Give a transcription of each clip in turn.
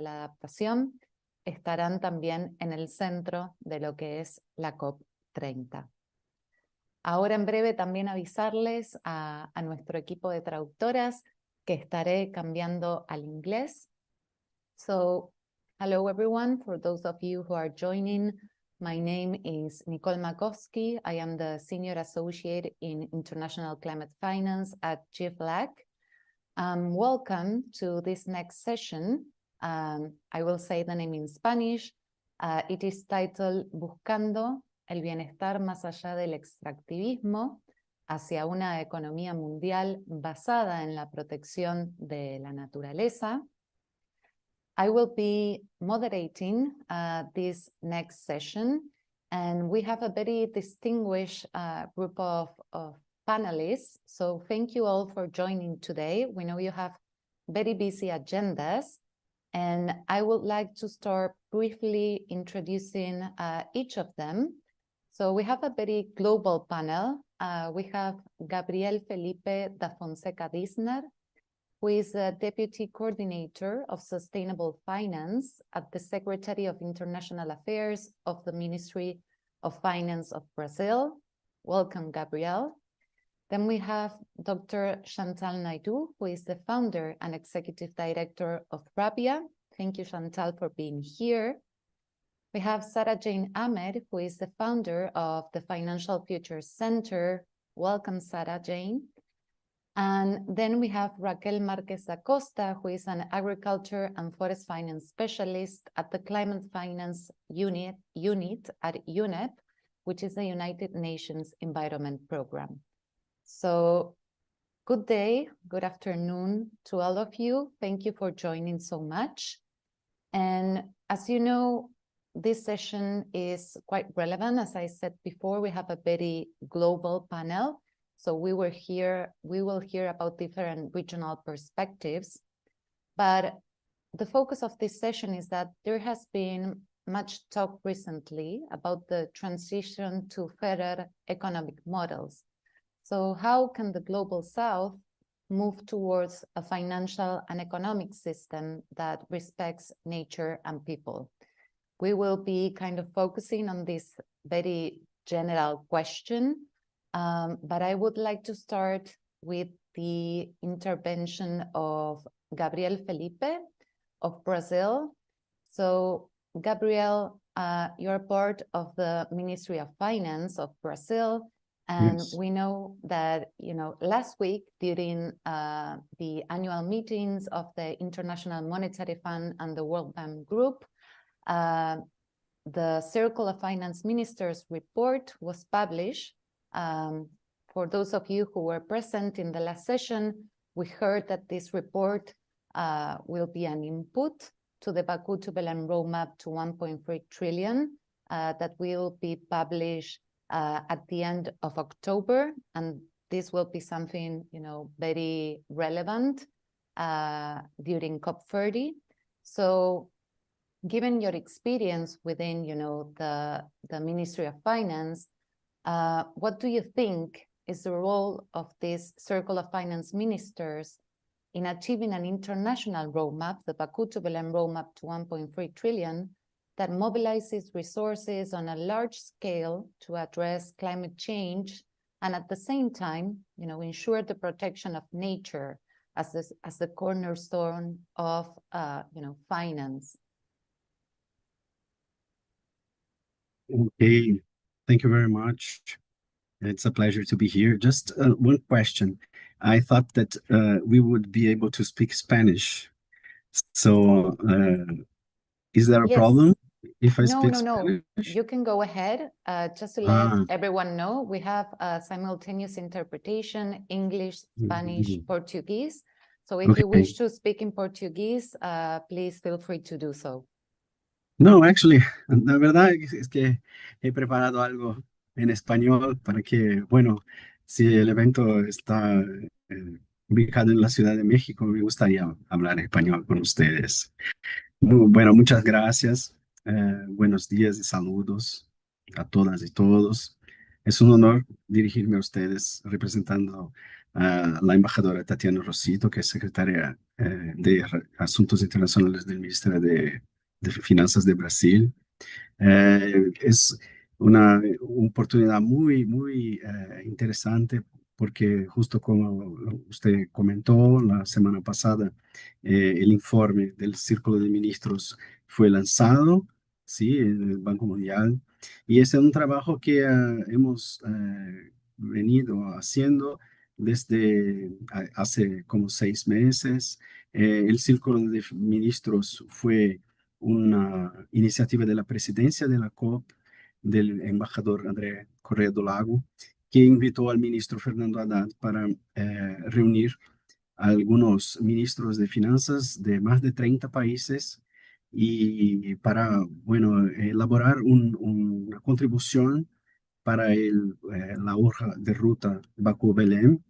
la adaptación estarán también en el centro de lo que es la COP30. Ahora en breve también avisarles a nuestro equipo de traductoras que estaré cambiando al inglés. So, hello everyone, for those of you who are joining, my name is Nicole Makowski. I am the Senior Associate in International Climate Finance at GFLAC. Welcome to this next session. I will say the name in Spanish. It is titled Buscando el bienestar más allá del extractivismo hacia una economía mundial basada en la protección de la naturaleza. I will be moderating this next session, and we have a very distinguished group of panelists. So thank you all for joining today. We know you have very busy agendas, and I would like to start briefly introducing each of them. So we have a very global panel. We have Gabriel Felipe da Fonseca Disner, who is a Deputy Coordinator of Sustainable Finance at the Secretary of International Affairs of the Ministry of Finance of Brazil. Welcome, Gabriel. Then we have Dr. Chantal Naidoo, who is the founder and executive director of Rabia. Thank you, Chantal, for being here. We have Sarah Jane Ahmed, who is the founder of the Financial Futures Center. Welcome, Sarah Jane. And then we have Raquel Marquez Acosta, who is an agriculture and forest finance specialist at the Climate Finance Unit at UNEP, which is the United Nations Environment Program. So good day, good afternoon to all of you. Thank you for joining so much. And as you know, this session is quite relevant. As I said before, we have a very global panel. So we will hear about different regional perspectives. But the focus of this session is that there has been much talk recently about the transition to fairer economic models. So how can the Global South move towards a financial and economic system that respects nature and people? We will be kind of focusing on this very general question, but I would like to start with the intervention of Gabriel Felipe of Brazil. So Gabriel, you're part of the Ministry of Finance of Brazil. And yes, we know that, last week during the annual meetings of the International Monetary Fund and the World Bank Group, the Circle of Finance Ministers report was published. For those of you who were present in the last session, we heard that this report will be an input to the Baku to Belém roadmap to 1.3 trillion that will be published at the end of October, and this will be something very relevant during COP30. So, given your experience within the Ministry of Finance, what do you think is the role of this Circle of Finance Ministers in achieving an international roadmap, the Baku to Belém roadmap to 1.3 trillion, that mobilizes resources on a large scale to address climate change and at the same time, ensure the protection of nature as the cornerstone of, finance? Okay, thank you very much. It's a pleasure to be here. Just one question. I thought that we would be able to speak Spanish. So is there a problem if I speak Spanish? You can go ahead. Just to let everyone know, we have simultaneous interpretation, English, Spanish, Portuguese. So if you wish to speak in Portuguese, please feel free to do so. No, actually, la verdad es que he preparado algo en español para que, bueno, si el evento está ubicado en la Ciudad de México, me gustaría hablar español con ustedes. Bueno, muchas gracias. Buenos días y saludos a todas y todos. Es un honor dirigirme a ustedes representando a la embajadora Tatiana Rosito, que es secretaria de Asuntos Internacionales del Ministerio de Finanzas de Brasil. Es una oportunidad muy interesante porque justo como usted comentó la semana pasada, el informe del Círculo de Ministros fue lanzado, sí, en el Banco Mundial, y ese es un trabajo que hemos venido haciendo desde hace como 6 meses. El Círculo de Ministros fue una iniciativa de la presidencia de la COP, del embajador André Correa do Lago, que invitó al ministro Fernando Haddad para reunir a algunos ministros de finanzas de más de 30 países y para, bueno, elaborar una contribución para la hoja de ruta Bakú-Belém,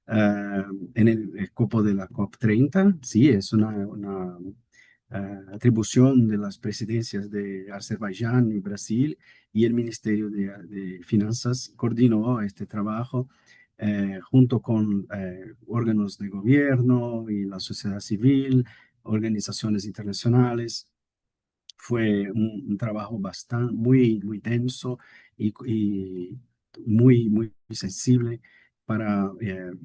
en el copo de la COP30. Sí, es una atribución de las presidencias de Azerbaiyán y Brasil, y el Ministerio de Finanzas coordinó este trabajo junto con órganos de gobierno y la sociedad civil, organizaciones internacionales. Fue un trabajo bastante, muy denso y muy sensible para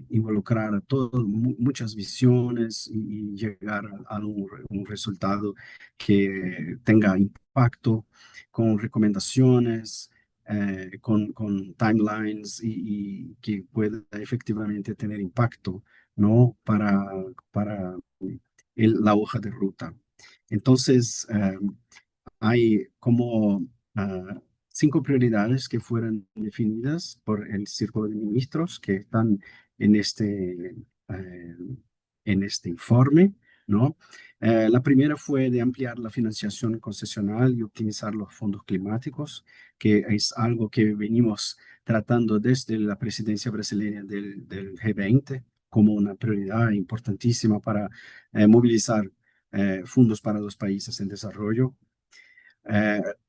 involucrar a todos, muchas visiones y llegar a un resultado que tenga impacto, con recomendaciones, con timelines y que pueda efectivamente tener impacto, ¿no? Para la hoja de ruta. Entonces, hay como 5 prioridades que fueron definidas por el Círculo de Ministros que están en eh, en este informe, ¿no? La primera fue de ampliar la financiación concesional y optimizar los fondos climáticos, que es algo que venimos tratando desde la presidencia brasileña del G20 como una prioridad importantísima para movilizar fondos para los países en desarrollo.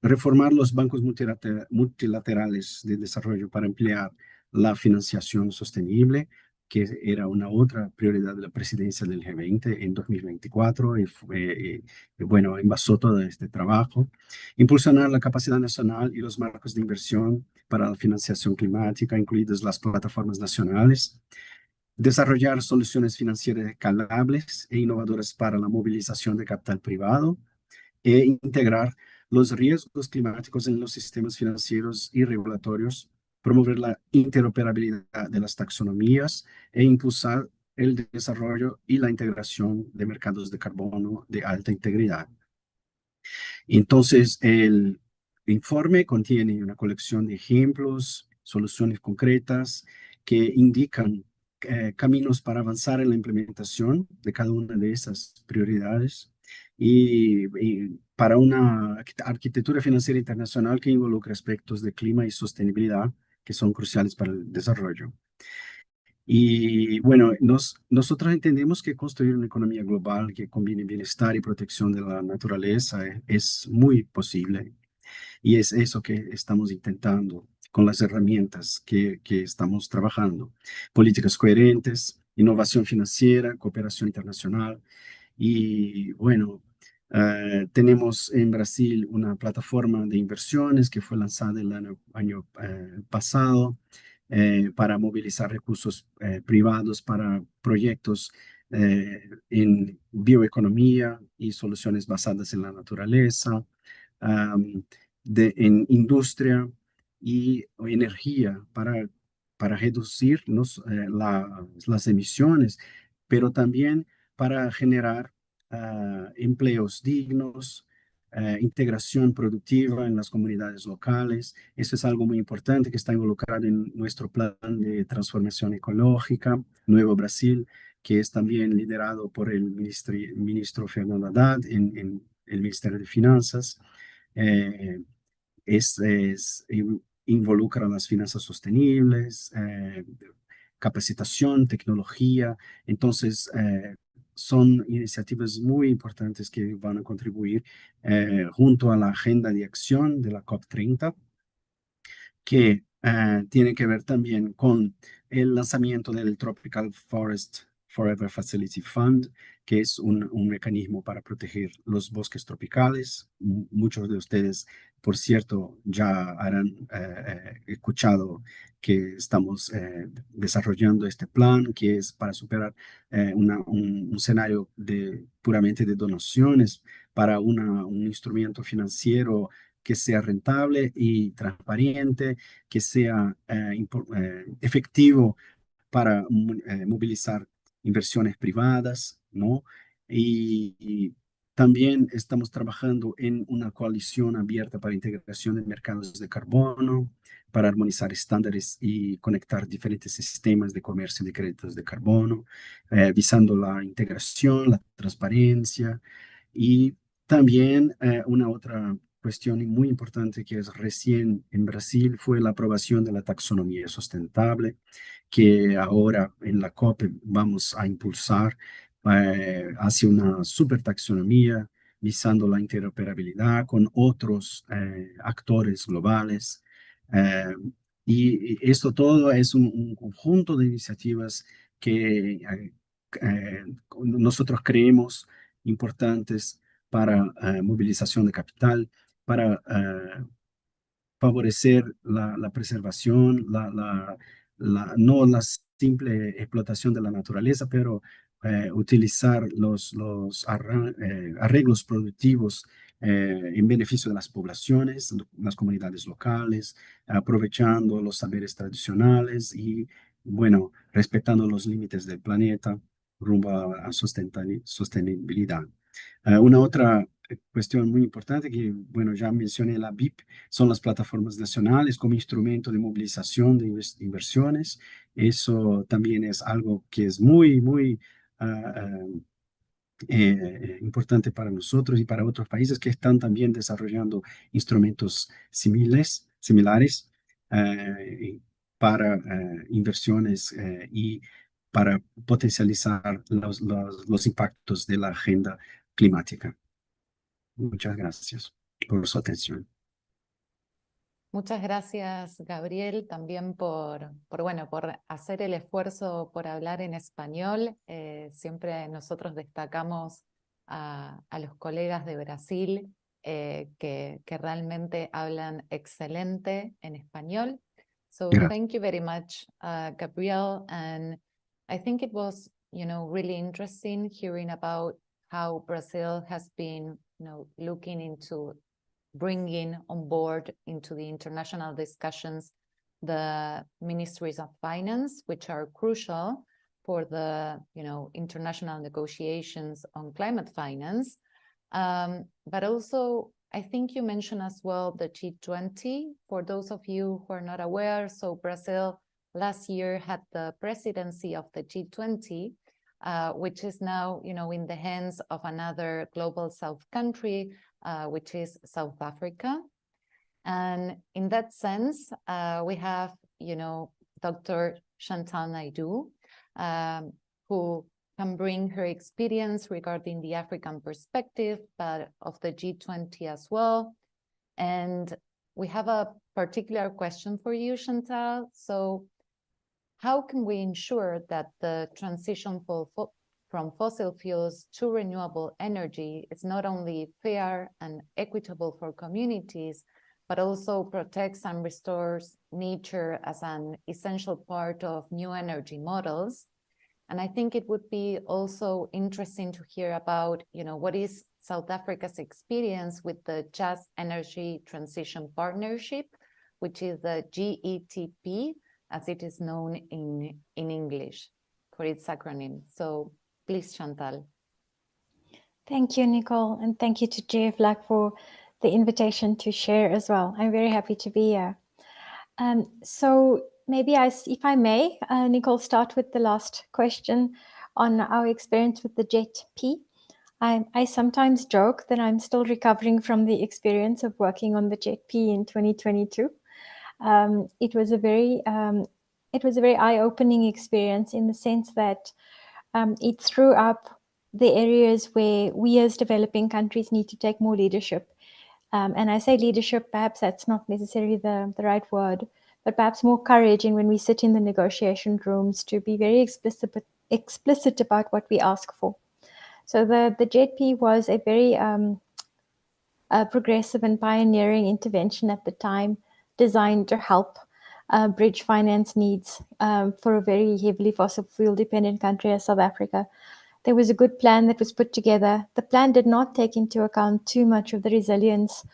Reformar los bancos multilaterales de desarrollo para emplear la financiación sostenible, que era una otra prioridad de la presidencia del G20 en 2024, bueno, envasó todo este trabajo. Impulsionar la capacidad nacional y los marcos de inversión para la financiación climática, incluidas las plataformas nacionales. Desarrollar soluciones financieras escalables e innovadoras para la movilización de capital privado e integrar los riesgos climáticos en los sistemas financieros y regulatorios, promover la interoperabilidad de las taxonomías e impulsar el desarrollo y la integración de mercados de carbono de alta integridad. Entonces, el informe contiene una colección de ejemplos, soluciones concretas que indican caminos para avanzar en la implementación de cada una de esas prioridades y para una arquitectura financiera internacional que involucre aspectos de clima y sostenibilidad que son cruciales para el desarrollo. Y bueno, nosotros entendemos que construir una economía global que combine bienestar y protección de la naturaleza es muy posible. Y es eso que estamos intentando con las herramientas que estamos trabajando. Políticas coherentes, innovación financiera, cooperación internacional. Y bueno, tenemos en Brasil una plataforma de inversiones que fue lanzada el año pasado para movilizar recursos privados para proyectos en bioeconomía y soluciones basadas en la naturaleza, am, en industria y energía para reducir las emisiones, pero también para generar empleos dignos, integración productiva en las comunidades locales. Eso es algo muy importante que está involucrado en nuestro plan de transformación ecológica, Nuevo Brasil, que es también liderado por el ministro Fernando Haddad en el Ministerio de Finanzas. Eh, Involucra las finanzas sostenibles, capacitación, tecnología. Entonces, son iniciativas muy importantes que van a contribuir junto a la agenda de acción de la COP30, que tiene que ver también con el lanzamiento del Tropical Forest Forever Facility Fund, que es un mecanismo para proteger los bosques tropicales. Muchos de ustedes, por cierto, ya habrán escuchado que estamos desarrollando este plan, que es para superar un escenario puramente de donaciones para un instrumento financiero que sea rentable y transparente, que sea efectivo para movilizar inversiones privadas, ¿no? Y también estamos trabajando en una coalición abierta para integración de mercados de carbono, para armonizar estándares y conectar diferentes sistemas de comercio de créditos de carbono, visando la integración, la transparencia y también una otra cuestión muy importante que es recién en Brasil fue la aprobación de la taxonomía sustentable, que ahora en la COP vamos a impulsar hacia una super taxonomía, visando la interoperabilidad con otros actores globales. Eh, y esto todo es un conjunto de iniciativas que nosotros creemos importantes para movilización de capital, para favorecer la preservación, no la simple explotación de la naturaleza, pero utilizar los arreglos productivos en beneficio de las poblaciones, las comunidades locales, aprovechando los saberes tradicionales y, bueno, respetando los límites del planeta rumbo a sostenibilidad. Una otra cuestión muy importante que, bueno, ya mencioné la BIP, son las plataformas nacionales como instrumento de movilización de inversiones. Eso también es algo que es muy ah, ah, importante para nosotros y para otros países que están también desarrollando instrumentos similares para inversiones y para potencializar los impactos de la agenda climática. Muchas gracias por su atención. Muchas gracias, Gabriel, también bueno, por hacer el esfuerzo por hablar en español. Siempre nosotros destacamos a los colegas de Brasil que realmente hablan excelente en español. So Gracias. thank you very much, Gabriel. And I think it was, really interesting hearing about how Brazil has been, looking into bringing on board into the international discussions the ministries of finance, which are crucial for the international negotiations on climate finance. But also, I think you mentioned as well the G20. For those of you who are not aware, so Brazil last year had the presidency of the G20, which is now in the hands of another global south country, which is South Africa. And in that sense, we have, Dr. Chantal Naidoo, who can bring her experience regarding the African perspective, but of the G20 as well. And we have a particular question for you, Chantal. So how can we ensure that the transition from fossil fuels to renewable energy is not only fair and equitable for communities, but also protects and restores nature as an essential part of new energy models? And I think it would be also interesting to hear about, what is South Africa's experience with the Just Energy Transition Partnership, which is the GETP, as it is known in English for its acronym. So please, Chantal. Thank you, Nicole, and thank you to JFLAC for the invitation to share as well. I'm very happy to be here. So maybe if I may, Nicole, start with the last question on our experience with the JET-P. I sometimes joke that I'm still recovering from the experience of working on the JET-P in 2022. It was a very eye-opening experience in the sense that it threw up the areas where we as developing countries need to take more leadership. And I say leadership, perhaps that's not necessarily the right word, but perhaps more courage in when we sit in the negotiation rooms to be very explicit about what we ask for. So the JP was a very progressive and pioneering intervention at the time, designed to help bridge finance needs for a very heavily fossil fuel dependent country as South Africa. There was a good plan that was put together. The plan did not take into account too much of the resilience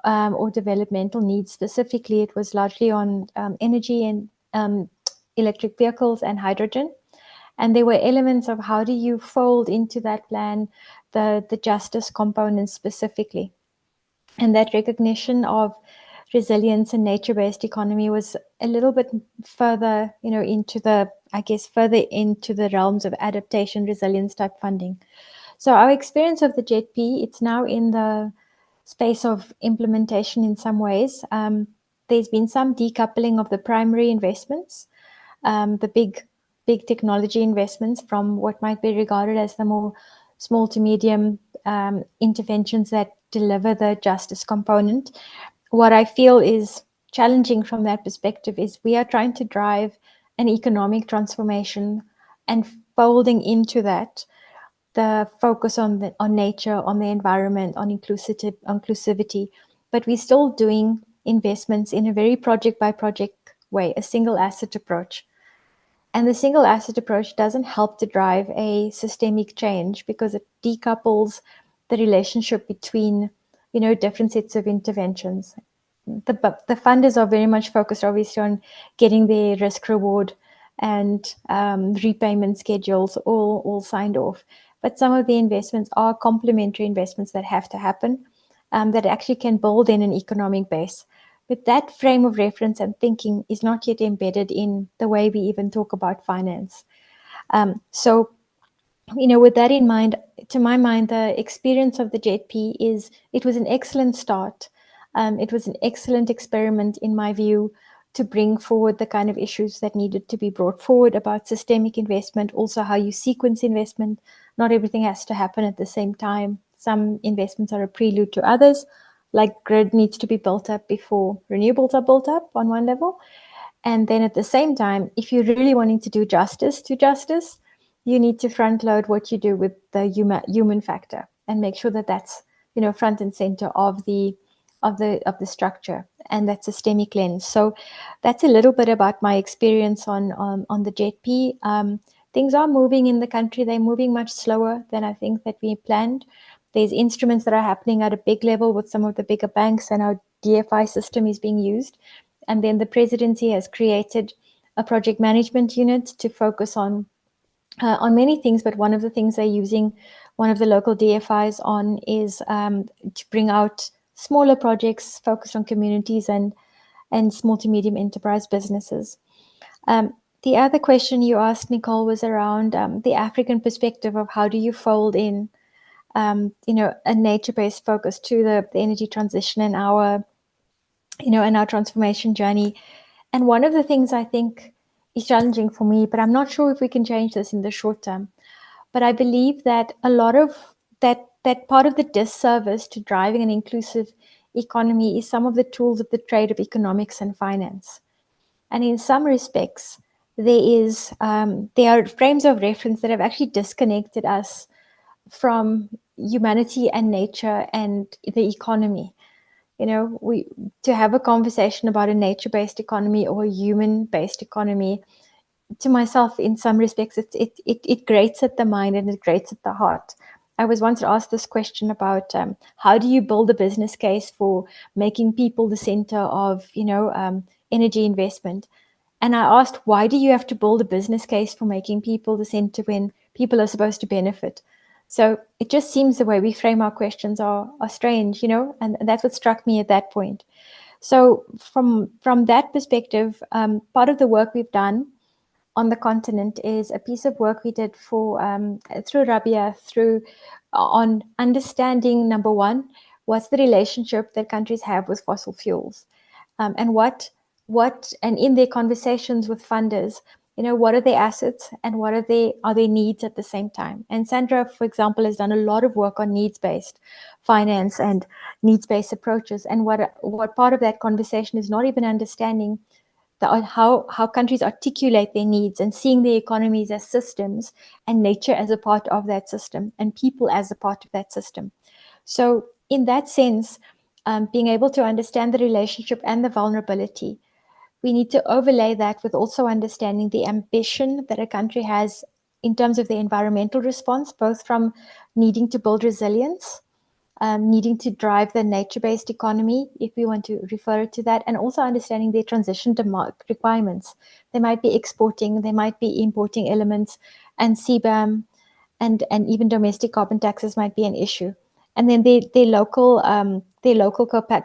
or developmental needs specifically. It was largely on energy and electric vehicles and hydrogen. And there were elements of how do you fold into that plan the justice component specifically. And that recognition of resilience and nature-based economy was a little bit further, into the realms of adaptation, resilience type funding. So our experience of the JP, it's now in the space of implementation in some ways. There's been some decoupling of the primary investments, the big technology investments, from what might be regarded as the more small to medium interventions that deliver the justice component. What I feel is challenging from that perspective is we are trying to drive an economic transformation and folding into that the focus on nature, on the environment, on inclusivity, but we're still doing investments in a very project by project way, a single asset approach. And the single asset approach doesn't help to drive a systemic change because it decouples the relationship between, different sets of interventions. The funders are very much focused, obviously, on getting their risk reward and repayment schedules all signed off. But some of the investments are complementary investments that have to happen, that actually can build in an economic base. But that frame of reference and thinking is not yet embedded in the way we even talk about finance. So, with that in mind, to my mind, the experience of the JP it was an excellent start. It was an excellent experiment, in my view, to bring forward the kind of issues that needed to be brought forward about systemic investment, also how you sequence investment. Not everything has to happen at the same time. Some investments are a prelude to others, like grid needs to be built up before renewables are built up on one level. And then at the same time, if you're really wanting to do justice to justice, you need to front load what you do with the human factor and make sure that that's, front and center of the structure and that systemic lens. So that's a little bit about my experience on the JP. Things are moving in the country. They're moving much slower than I think that we planned. There's instruments that are happening at a big level with some of the bigger banks, and our DFI system is being used. And then the presidency has created a project management unit to focus on many things, but one of the things they're using one of the local DFIs on is to bring out smaller projects focused on communities and small to medium enterprise businesses. The other question you asked, Nicole, was around the African perspective of how do you fold in, a nature-based focus to the energy transition and our transformation journey. And one of the things I think is challenging for me, but I'm not sure if we can change this in the short term, but I believe that a lot of that part of the disservice to driving an inclusive economy is some of the tools of the trade of economics and finance. And in some respects, there are frames of reference that have actually disconnected us from humanity and nature and the economy. To have a conversation about a nature-based economy or a human-based economy, to myself, in some respects, it grates at the mind and it grates at the heart. I was once asked this question about how do you build a business case for making people the center of, energy investment? And I asked, why do you have to build a business case for making people the center when people are supposed to benefit? So it just seems the way we frame our questions are strange, and that's what struck me at that point. So from that perspective, part of the work we've done on the continent is a piece of work we did for through Rabia on understanding, number one, what's the relationship that countries have with fossil fuels, and what and in their conversations with funders, what are their assets and what are their needs at the same time. And Sandra, for example, has done a lot of work on needs-based finance and needs-based approaches. And what part of that conversation is not even understanding how countries articulate their needs and seeing their economies as systems and nature as a part of that system and people as a part of that system. So in that sense, being able to understand the relationship and the vulnerability, we need to overlay that with also understanding the ambition that a country has in terms of the environmental response, both from needing to build resilience, needing to drive the nature-based economy, if we want to refer to that, and also understanding their transition requirements. They might be exporting, they might be importing elements, and CBAM and even domestic carbon taxes might be an issue. And then their local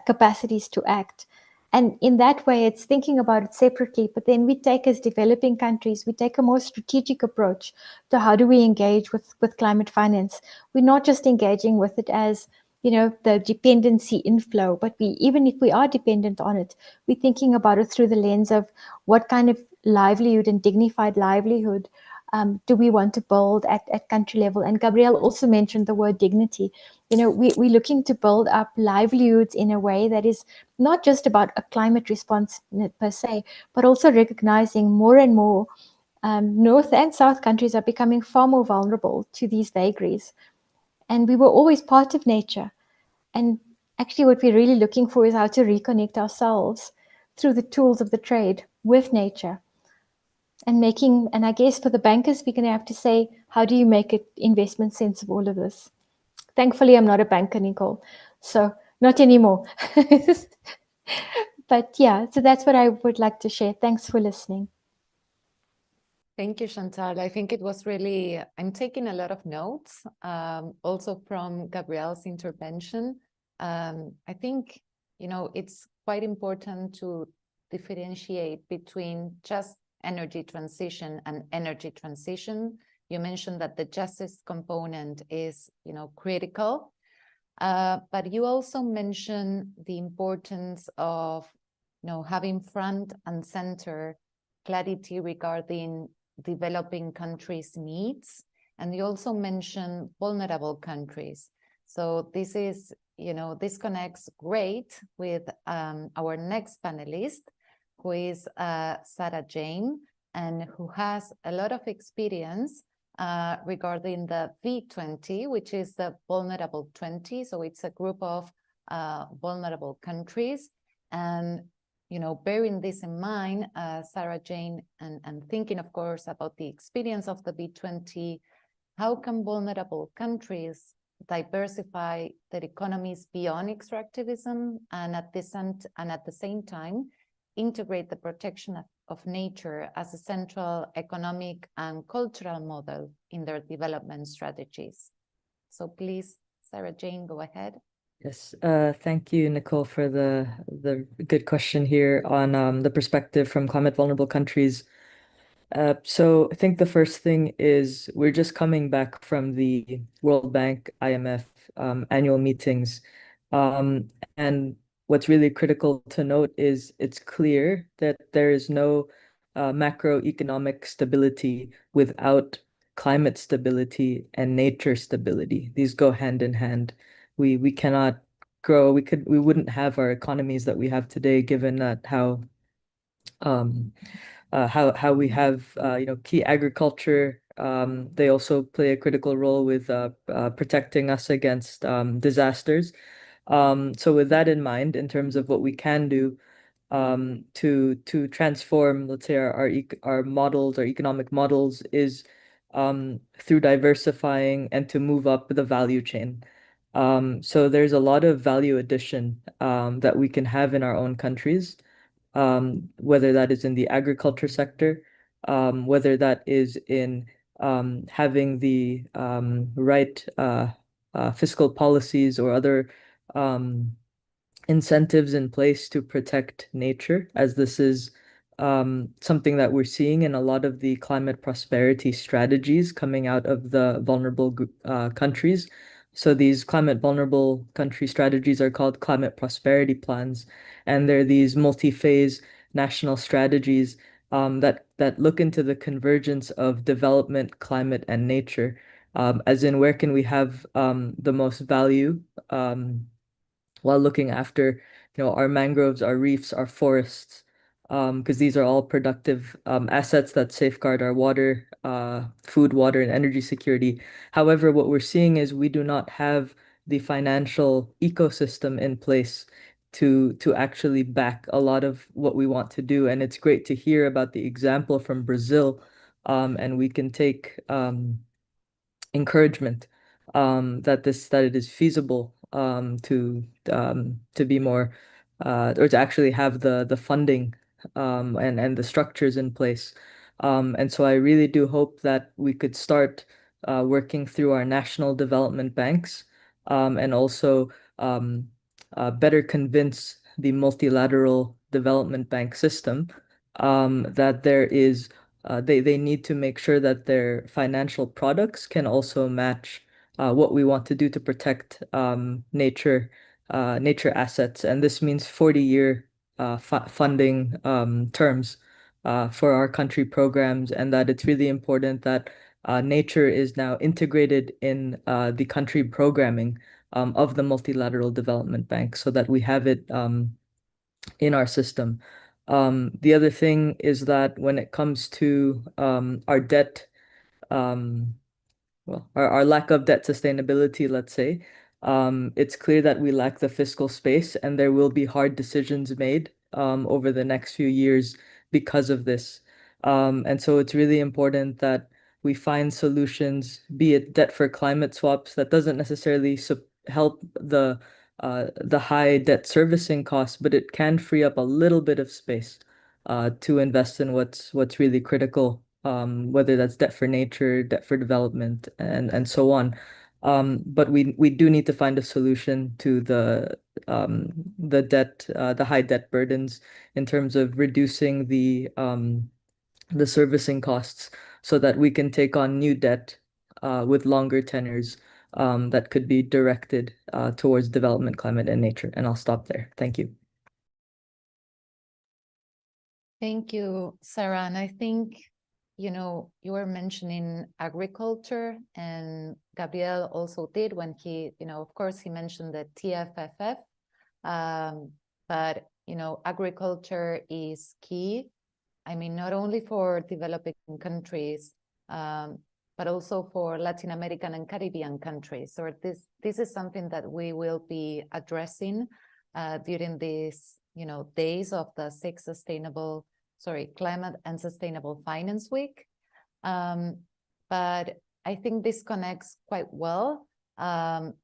capacities to act. And in that way, it's thinking about it separately, but then we take, as developing countries, we take a more strategic approach to how do we engage with climate finance. We're not just engaging with it as, the dependency inflow, but even if we are dependent on it, we're thinking about it through the lens of what kind of livelihood and dignified livelihood do we want to build at country level. And Gabrielle also mentioned the word dignity. We're looking to build up livelihoods in a way that is not just about a climate response per se, but also recognizing more and more North and South countries are becoming far more vulnerable to these vagaries. And we were always part of nature. And actually what we're really looking for is how to reconnect ourselves through the tools of the trade with nature. And I guess for the bankers, we're going to have to say, how do you make it investment sense of all of this? Thankfully, I'm not a banker, Nicole, so not anymore. But yeah, so that's what I would like to share. Thanks for listening. Thank you, Chantal. I think it was really, I'm taking a lot of notes, also from Gabrielle's intervention. I think, it's quite important to differentiate between just energy transition and energy transition. You mentioned that the justice component is, critical, but you also mentioned the importance of, having front and center clarity regarding developing countries' needs. And you also mentioned vulnerable countries. So this is, this connects great with our next panelist, who is Sarah Jane, and who has a lot of experience regarding the V20, which is the vulnerable 20. So it's a group of vulnerable countries. And bearing this in mind, Sarah Jane, and thinking, of course, about the experience of the B20, how can vulnerable countries diversify their economies beyond extractivism and at the same time integrate the protection of nature as a central economic and cultural model in their development strategies? So please, Sarah Jane, go ahead. Yes, thank you, Nicole, for the good question here on the perspective from climate vulnerable countries. So I think the first thing is we're just coming back from the World Bank, IMF annual meetings. And what's really critical to note is it's clear that there is no macroeconomic stability without climate stability and nature stability. These go hand in hand. We cannot grow. We wouldn't have our economies that we have today, given that how we have key agriculture. They also play a critical role with protecting us against disasters. So with that in mind, in terms of what we can do to transform, let's say, our models, our economic models, is through diversifying and to move up the value chain. So there's a lot of value addition that we can have in our own countries, whether that is in the agriculture sector, whether that is in having the right fiscal policies or other incentives in place to protect nature, as this is something that we're seeing in a lot of the climate prosperity strategies coming out of the vulnerable countries. So these climate vulnerable country strategies are called climate prosperity plans, and they're these multi-phase national strategies that look into the convergence of development, climate, and nature, as in where can we have the most value while looking after, our mangroves, our reefs, our forests, because these are all productive assets that safeguard our water, food, water, and energy security. However, what we're seeing is we do not have the financial ecosystem in place to actually back a lot of what we want to do. And it's great to hear about the example from Brazil, and we can take encouragement that it is feasible to be more or to actually have the funding and the structures in place. And so I really do hope that we could start working through our national development banks, and also better convince the multilateral development bank system that they need to make sure that their financial products can also match what we want to do to protect nature assets. And this means 40-year funding terms for our country programs, and that it's really important that nature is now integrated in the country programming of the multilateral development bank, so that we have it in our system. The other thing is that when it comes to our debt, um, our lack of debt sustainability, let's say, it's clear that we lack the fiscal space, and there will be hard decisions made over the next few years because of this. And so it's really important that we find solutions, be it debt for climate swaps, that doesn't necessarily help the high debt servicing costs, but it can free up a little bit of space to invest in what's really critical, whether that's debt for nature, debt for development, and so on. But we do need to find a solution to the debt, the high debt burdens, in terms of reducing the servicing costs, so that we can take on new debt with longer tenors that could be directed towards development, climate, and nature. And I'll stop there. Thank you. Thank you, Sarah. And I think, you were mentioning agriculture, and Gabriel also did when he, of course, he mentioned the TFFF, but, agriculture is key. I mean, not only for developing countries, but also for Latin American and Caribbean countries. So this is something that we will be addressing during these, days of the Climate and Sustainable Finance Week. But I think this connects quite well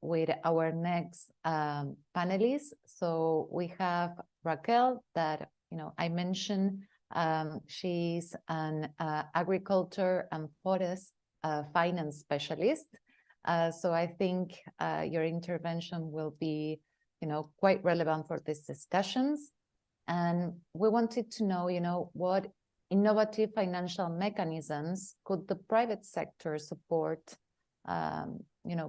with our next panelists. So we have Raquel that, I mentioned. She's an agriculture and forest finance specialist. So I think your intervention will be, quite relevant for these discussions. And we wanted to know, what innovative financial mechanisms could the private sector support,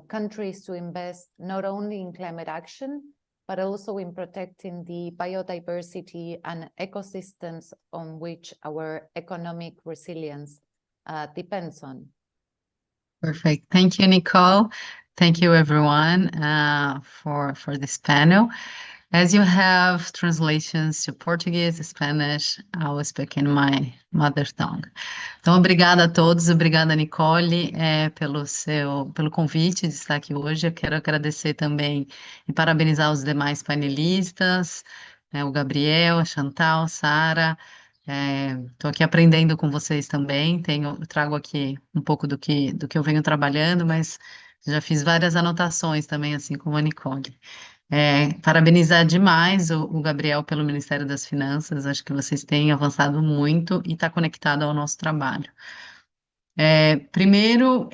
countries to invest not only in climate action, but also in protecting the biodiversity and ecosystems on which our economic resilience depends on. Perfect. Thank you, Nicole. Thank you, everyone, for this panel. As you have translations to Portuguese, Spanish, I will speak in my mother tongue. Então, obrigada a todos, obrigada, Nicole, pelo convite de estar aqui hoje. Eu quero agradecer também e parabenizar os demais panelistas, o Gabriel, a Chantal, Sara. Estou aqui aprendendo com vocês também. Trago aqui um pouco do que eu venho trabalhando, mas já fiz várias anotações também, assim como a Nicole. Parabenizar demais o Gabriel pelo Ministério das Finanças. Acho que vocês têm avançado muito e está conectado ao nosso trabalho. Primeiro,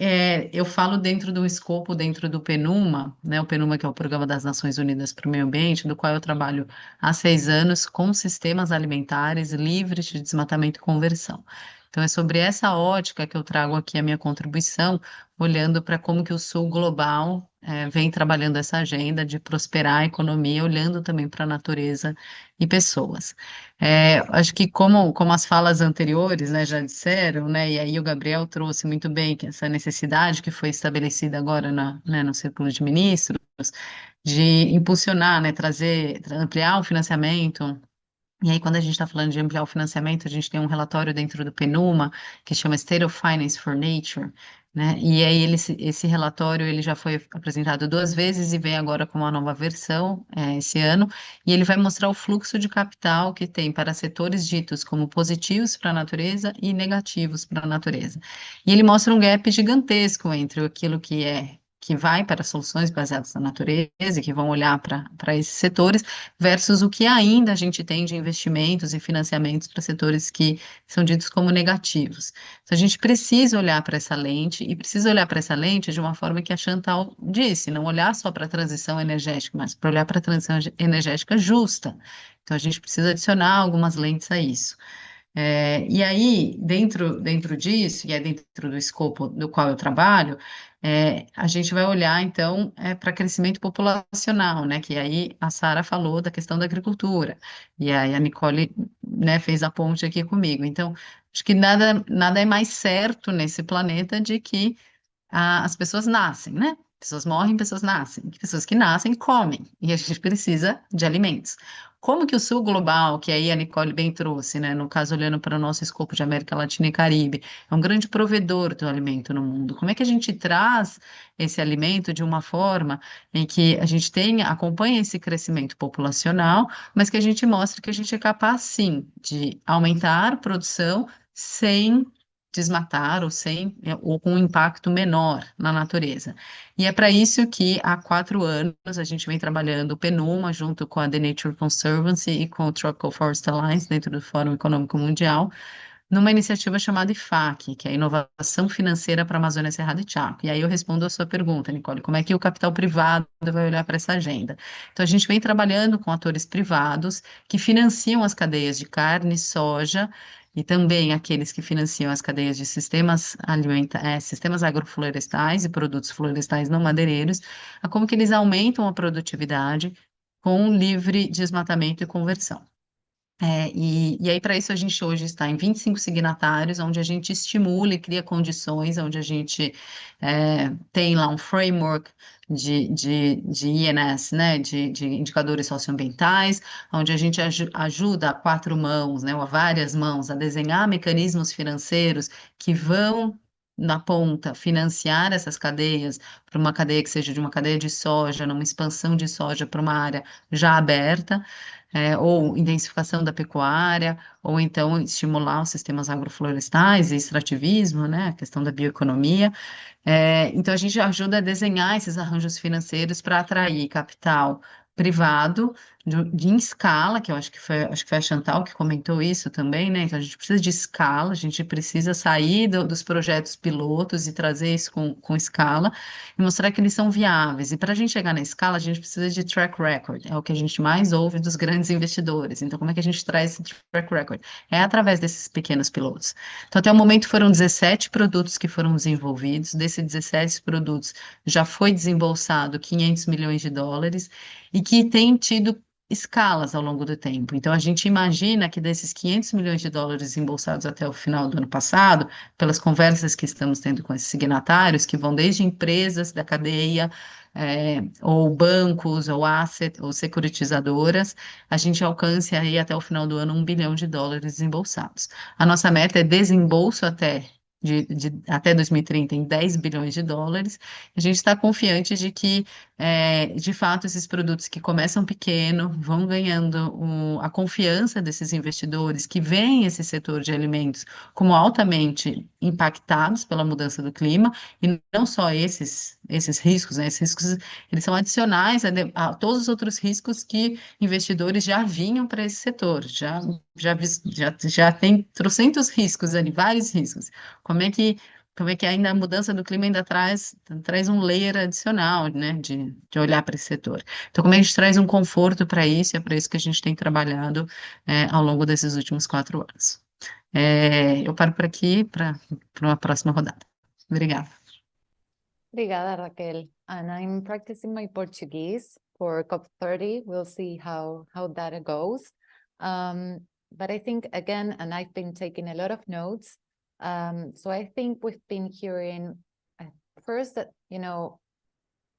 eu falo dentro do escopo, dentro do PNUMA, né, o PNUMA, que é o Programa das Nações Unidas para o Meio Ambiente, do qual eu trabalho há 6 anos com sistemas alimentares livres de desmatamento e conversão. Então, é sobre essa ótica que eu trago aqui a minha contribuição, olhando para como que o Sul Global vem trabalhando essa agenda de prosperar a economia, olhando também para a natureza e pessoas. Acho que como as falas anteriores, né, já disseram, né, e aí o Gabriel trouxe muito bem que essa necessidade que foi estabelecida agora no Círculo de Ministros, de impulsionar, né, ampliar o financiamento E aí, quando a gente está falando de ampliar o financiamento, a gente tem um relatório dentro do PNUMA que chama State of Finance for Nature, né? E aí esse relatório ele já foi apresentado 2 vezes e vem agora com uma nova versão esse ano, e ele vai mostrar o fluxo de capital que tem para setores ditos como positivos para a natureza e negativos para a natureza. E ele mostra um gap gigantesco entre aquilo que vai para soluções baseadas na natureza e que vão olhar para esses setores versus o que ainda a gente tem de investimentos e financiamentos para setores que são ditos como negativos. Então, a gente precisa olhar para essa lente e precisa olhar para essa lente de uma forma que a Chantal disse, não olhar só para a transição energética, mas para olhar para a transição energética justa. Então, a gente precisa adicionar algumas lentes a isso. E aí, dentro disso, e é dentro do escopo do qual eu trabalho, a gente vai olhar, então, para crescimento populacional, né? Que aí a Sara falou da questão da agricultura, e aí a Nicole, né, fez a ponte aqui comigo. Então, acho que nada é mais certo nesse planeta de que as pessoas nascem, né? Pessoas morrem, pessoas nascem. Pessoas que nascem comem, e a gente precisa de alimentos. Como que o sul global, que aí a Nicole bem trouxe, né? No caso, olhando para o nosso escopo de América Latina e Caribe, é um grande provedor do alimento no mundo. Como é que a gente traz esse alimento de uma forma em que a gente acompanha esse crescimento populacional, mas que a gente mostre que a gente é capaz, sim, de aumentar a produção sem desmatar ou com um impacto menor na natureza. E é para isso que há 4 anos a gente vem trabalhando o PNUMA junto com a The Nature Conservancy e com o Tropical Forest Alliance dentro do Fórum Econômico Mundial, numa iniciativa chamada IFAC, que é a Inovação Financeira para a Amazônia, Cerrado e Chaco. E aí eu respondo a sua pergunta, Nicole, como é que o capital privado vai olhar para essa agenda? Então, a gente vem trabalhando com atores privados que financiam as cadeias de carne, soja, e também aqueles que financiam as cadeias de sistemas agroflorestais e produtos florestais não madeireiros, a como que eles aumentam a produtividade com livre desmatamento e conversão. E aí, para isso, a gente hoje está em 25 signatários, onde a gente estimula e cria condições, onde a gente tem lá um framework de INS, né, de indicadores socioambientais, onde a gente ajuda a 4 mãos, né, ou a várias mãos, a desenhar mecanismos financeiros que vão, na ponta, financiar essas cadeias, para uma cadeia que seja de uma cadeia de soja, numa expansão de soja para uma área já aberta ou intensificação da pecuária, ou então estimular os sistemas agroflorestais e extrativismo, né, a questão da bioeconomia. Então, a gente ajuda a desenhar esses arranjos financeiros para atrair capital privado em escala, que eu acho que foi a Chantal que comentou isso também, né? Então, a gente precisa de escala, a gente precisa sair dos projetos pilotos e trazer isso com escala e mostrar que eles são viáveis. E para a gente chegar na escala, a gente precisa de track record, é o que a gente mais ouve dos grandes investidores. Então, como é que a gente traz esse track record? É através desses pequenos pilotos. Então, até o momento foram 17 produtos que foram desenvolvidos, desses 17 produtos já foi desembolsado 500 milhões de dólares e que tem tido escalas ao longo do tempo. Então, a gente imagina que desses 500 milhões de dólares desembolsados até o final do ano passado, pelas conversas que estamos tendo com esses signatários, que vão desde empresas da cadeia, ou bancos, ou asset, ou securitizadoras, a gente alcance aí até o final do ano 1 bilhão de dólares desembolsados. A nossa meta é desembolso até 2030 em 10 bilhões de dólares. A gente está confiante de que, de fato, esses produtos que começam pequeno vão ganhando a confiança desses investidores que veem esse setor de alimentos como altamente impactados pela mudança do clima, e não só esses riscos, né? Esses riscos eles são adicionais a todos os outros riscos que investidores já vinham para esse setor, já tem trocentos riscos ali, vários riscos. Como é que ainda a mudança do clima ainda traz um layer adicional, né, de olhar para esse setor. Então, como é que a gente traz um conforto para isso? É para isso que a gente tem trabalhado ao longo desses últimos 4 anos. Eu paro por aqui para uma próxima rodada. Obrigada. Obrigada, Raquel. And I'm practicing my Portuguese for COP30. We'll see how that goes. But I think, again, and I've been taking a lot of notes, so I think we've been hearing first that,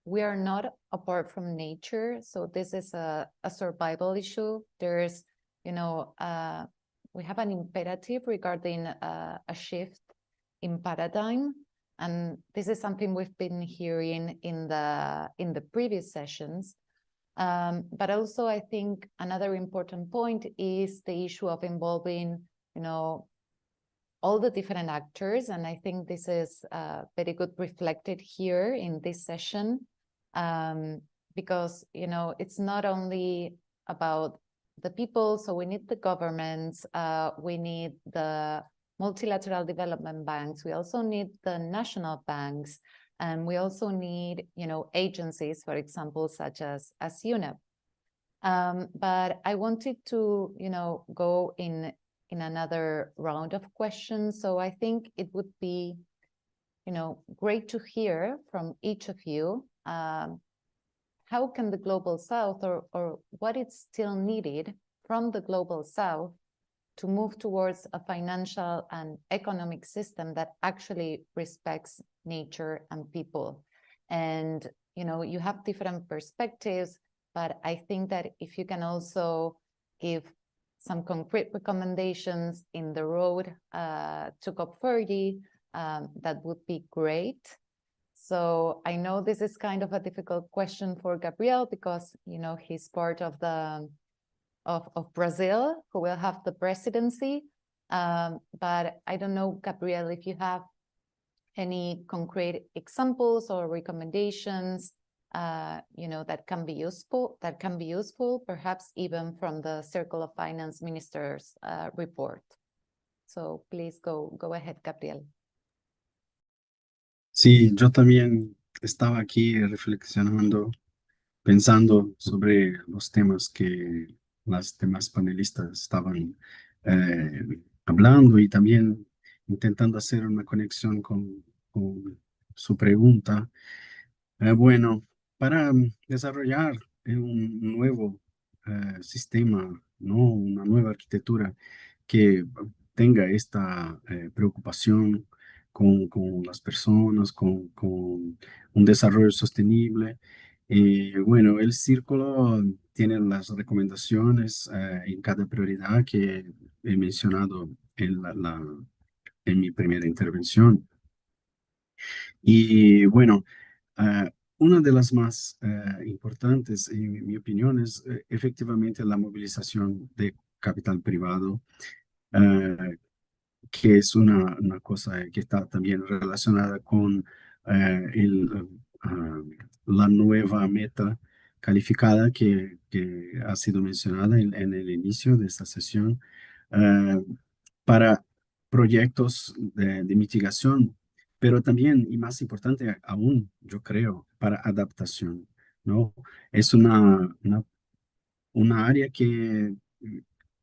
we are not apart from nature. So this is a survival issue. There's we have an imperative regarding a shift in paradigm. And this is something we've been hearing in the previous sessions. But also, I think another important point is the issue of involving, all the different actors. And I think this is very good reflected here in this session, because, it's not only about the people. So we need the governments, we need the multilateral development banks, we also need the national banks, and we also need, agencies, for example, such as UNEP. But I wanted to, go in another round of questions. So I think it would be, great to hear from each of you, how can the Global South, or what is still needed from the Global South to move towards a financial and economic system that actually respects nature and people. And, you have different perspectives, but I think that if you can also give some concrete recommendations in the road to COP30, that would be great. So I know this is kind of a difficult question for Gabriel, because, he's part of the of Brazil, who will have the presidency. But I don't know, Gabriel, if you have any concrete examples or recommendations, that can be useful, perhaps even from the Circle of Finance Ministers report. So please go ahead, Gabriel. Sí, yo también estaba aquí reflexionando, pensando sobre los temas que las demás panelistas estaban hablando, y también intentando hacer una conexión con su pregunta. Bueno, para desarrollar un nuevo sistema, ¿no? Una nueva arquitectura que tenga esta preocupación con las personas, con un desarrollo sostenible. Bueno, el círculo tiene las recomendaciones en cada prioridad que he mencionado en mi primera intervención. Y bueno, una de las más importantes, en mi opinión, es efectivamente la movilización de capital privado, que es una cosa que está también relacionada con ah, la nueva meta calificada que ha sido mencionada en el inicio de esta sesión, ah, para proyectos de mitigación, pero también, y más importante aún, yo creo, para adaptación, ¿no? Es una área que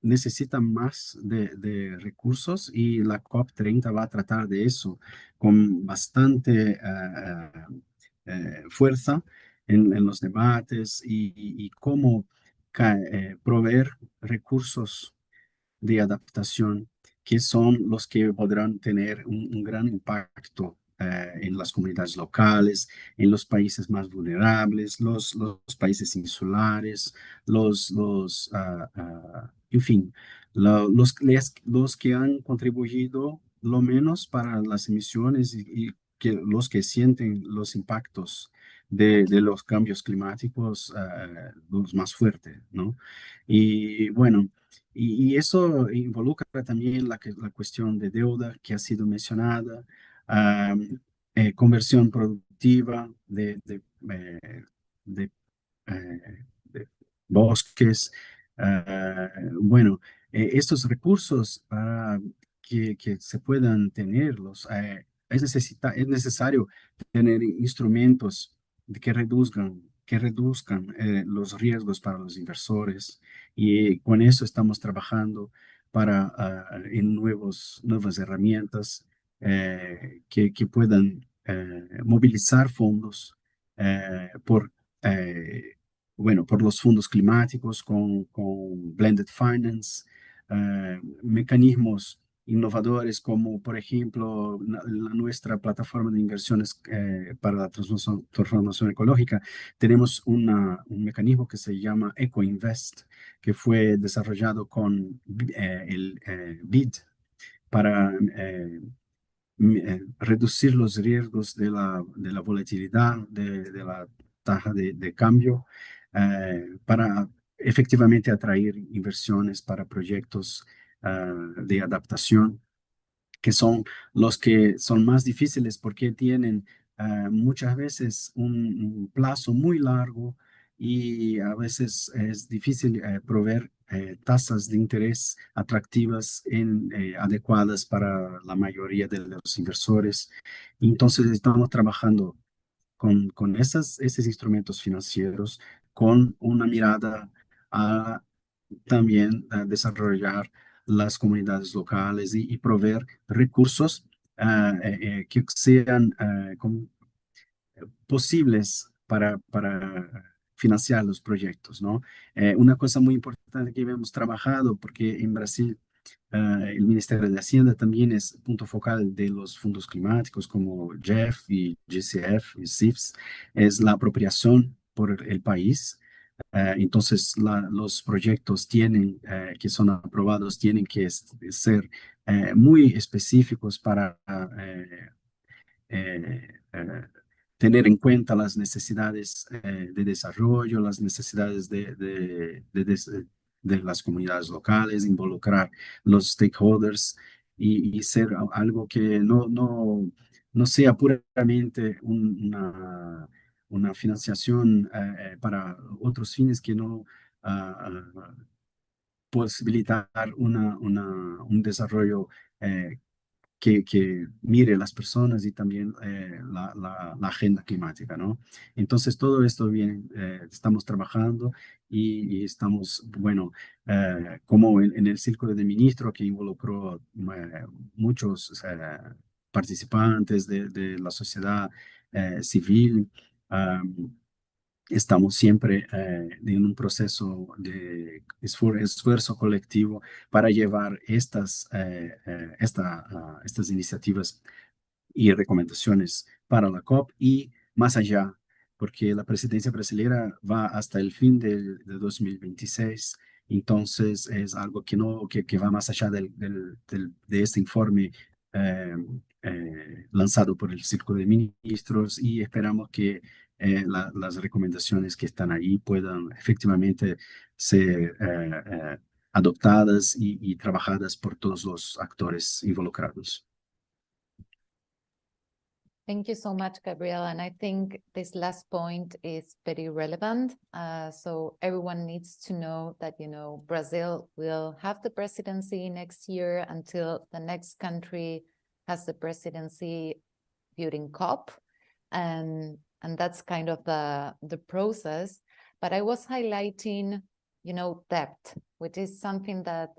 necesita más de recursos, y la COP30 va a tratar de eso con bastante fuerza en los debates, y cómo proveer recursos de adaptación, que son los que podrán tener un gran impacto en las comunidades locales, en los países más vulnerables, los países insulares, en fin, los que han contribuido lo menos para las emisiones, y que los que sienten los impactos de los cambios climáticos los más fuertes, ¿no? Y bueno, y eso involucra también la cuestión de deuda que ha sido mencionada, conversión productiva de, de bosques. Bueno, estos recursos para que se puedan tenerlos, es necesario tener instrumentos que reduzcan los riesgos para los inversores, y con eso estamos trabajando en nuevas herramientas que puedan movilizar fondos por, bueno, por los fondos climáticos con blended finance, mecanismos innovadores como, por ejemplo, nuestra plataforma de inversiones para la transformación ecológica. Tenemos un mecanismo que se llama EcoInvest, que fue desarrollado con el BID para reducir los riesgos de la volatilidad de la tasa de cambio para efectivamente atraer inversiones para proyectos de adaptación, que son los que son más difíciles porque tienen muchas veces un plazo muy largo y a veces es difícil proveer tasas de interés atractivas adecuadas para la mayoría de los inversores. Entonces estamos trabajando con esos instrumentos financieros con una mirada a también desarrollar las comunidades locales y proveer recursos que sean posibles para financiar los proyectos, ¿no? Una cosa muy importante que hemos trabajado, porque en Brasil el Ministerio de Hacienda también es punto focal de los fondos climáticos como JEF y GCF y CIFs, es la apropiación por el país. Entonces, los proyectos que son aprobados tienen que ser muy específicos para tener en cuenta las necesidades de desarrollo, las necesidades de las comunidades locales, involucrar los stakeholders y ser algo que no sea puramente una financiación para otros fines que no posibilitar un desarrollo que mire las personas y también la agenda climática, ¿no? Entonces, todo esto viene, estamos trabajando y estamos, bueno, como en el círculo de ministros que involucró muchos participantes de la sociedad civil. Estamos siempre en un proceso de esfuerzo colectivo para llevar estas iniciativas y recomendaciones para la COP y más allá, porque la presidencia brasileña va hasta el fin de 2026. Entonces es algo que va más allá de este informe eh, lanzado por el Círculo de Ministros, y esperamos que las recomendaciones que están ahí puedan efectivamente ser adoptadas y trabajadas por todos los actores involucrados. Thank you so much, Gabriela. And I think this last point is very relevant. So everyone needs to know that, Brazil will have the presidency next year until the next country has the presidency during COP. And that's kind of the process. But I was highlighting, debt, which is something that